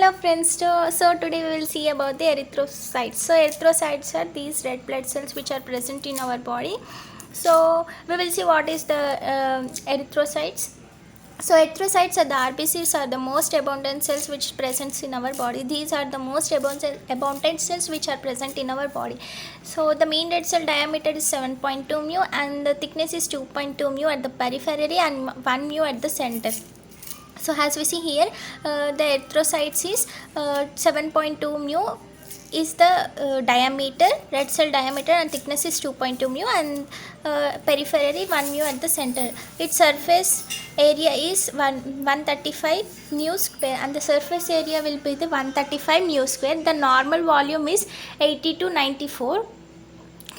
Hello friends, so today we will see about the erythrocytes. So erythrocytes are these red blood cells which are present in our body. So we will see what is the erythrocytes. So erythrocytes are the RBCs are the most abundant cells which presents in our body. These are the most abundant cells which are present in our body. So the mean red cell diameter is 7.2 mu and the thickness is 2.2 mu at the periphery and 1 mu at the center. So as we see here, the erythrocytes is 7.2 mu is the diameter, red cell diameter, and thickness is 2.2 mu and periphery 1 mu at the center. Its surface area is 135 mu square and the surface area will be the 135 mu square. The normal volume is 80 to 94.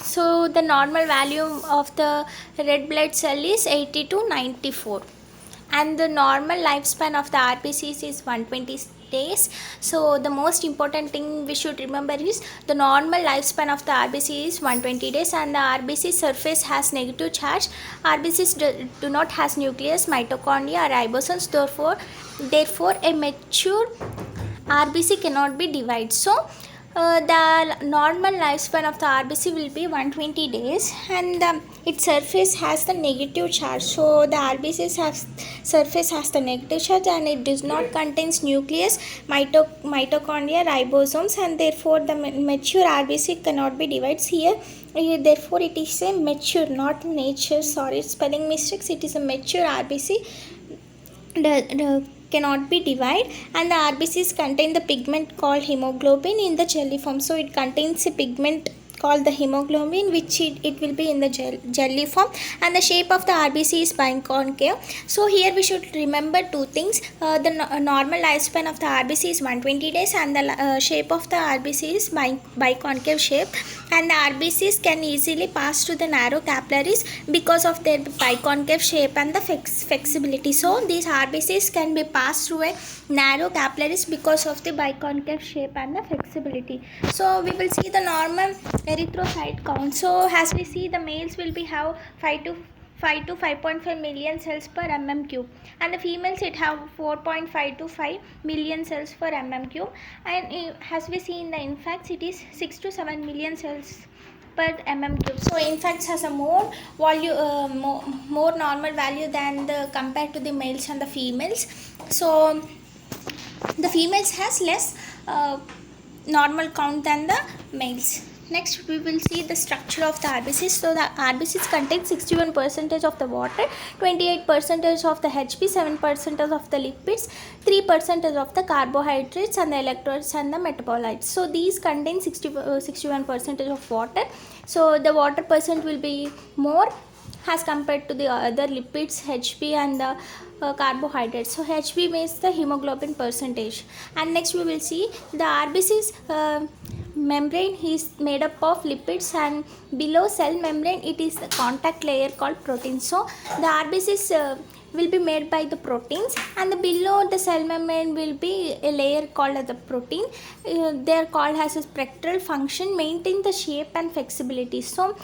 So the normal value of the red blood cell is 80 to 94. And the normal lifespan of the RBCs is 120 days. So the most important thing we should remember is the normal lifespan of the RBC is 120 days and the RBC surface has negative charge. RBCs do not has nucleus, mitochondria or ribosomes, therefore a mature RBC cannot be divided. So the normal lifespan of the RBC will be 120 days and its surface has the negative charge. So the RBC's surface has the negative charge and it does not contains nucleus, mitochondria, ribosomes, and therefore the mature RBC cannot be divided here. Therefore it is a mature, not nature. Sorry, spelling mistakes. It is a mature RBC. Cannot be divided, and the RBCs contain the pigment called hemoglobin in the jelly form. So it contains a pigment called the hemoglobin which it will be in the jelly form, and the shape of the RBC is biconcave. So here we should remember two things. The normal lifespan of the RBC is 120 days and the shape of the RBC is biconcave shape, and the RBCs can easily pass to the narrow capillaries because of their biconcave shape and the flexibility. So these RBCs can be passed through a narrow capillaries because of the biconcave shape and the flexibility. So we will see the normal erythrocyte count. So as we see, the males will be have 5 to 5.5 million cells per mm cube, and the females it have 4.5 to 5 million cells per mm cube, and as we see in the infants it is 6 to 7 million cells per mm cube. So infants has a more volume, more normal value than the compared to the males and the females. So the females has less normal count than the males. Next we will see the structure of the RBCs. So the RBCs contain 61% of the water, 28% of the HP, 7% of the lipids, 3% of the carbohydrates and the electrolytes and the metabolites. So these contain 61% of water. So the water percent will be more as compared to the other lipids, HP and the carbohydrates. So HP means the hemoglobin percentage. And next we will see the RBCs membrane is made up of lipids, and below cell membrane it is the contact layer called protein. So the RBCs will be made by the proteins, and the below the cell membrane will be a layer called as the protein. They are called as a spectral function, maintain the shape and flexibility. So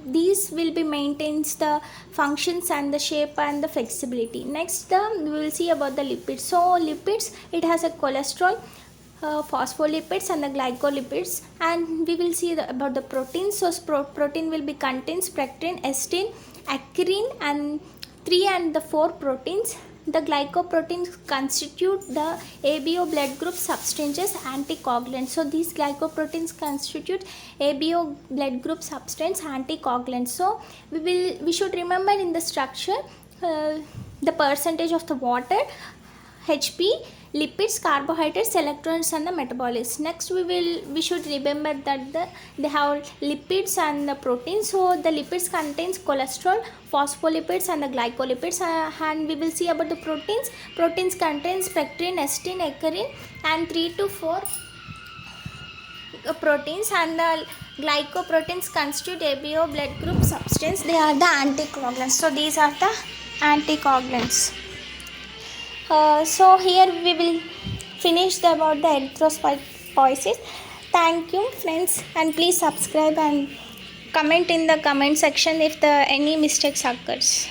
these will be maintains the functions and the shape and the flexibility. Next we will see about the lipids. So lipids, it has a cholesterol, phospholipids and the glycolipids, and we will see about the proteins. So protein will be contains pectin, elastin, acrine and 3 and the 4 proteins. The glycoproteins constitute the ABO blood group substances anticoagulants. So these glycoproteins constitute ABO blood group substance anticoagulants. So we should remember in the structure the percentage of the water, HP, lipids, carbohydrates, electrons and the metabolites. Next we should remember that they have lipids and the proteins. So the lipids contains cholesterol, phospholipids and the glycolipids, and we will see about the proteins. Proteins contains pectin, elastin, acrine and 3 to 4 proteins, and the glycoproteins constitute ABO blood group substance. They are the anticoagulants. So these are the anticoagulants. So here we will finish about the erythrocytosis. Thank you friends, and please subscribe and comment in the comment section if any mistakes occurs.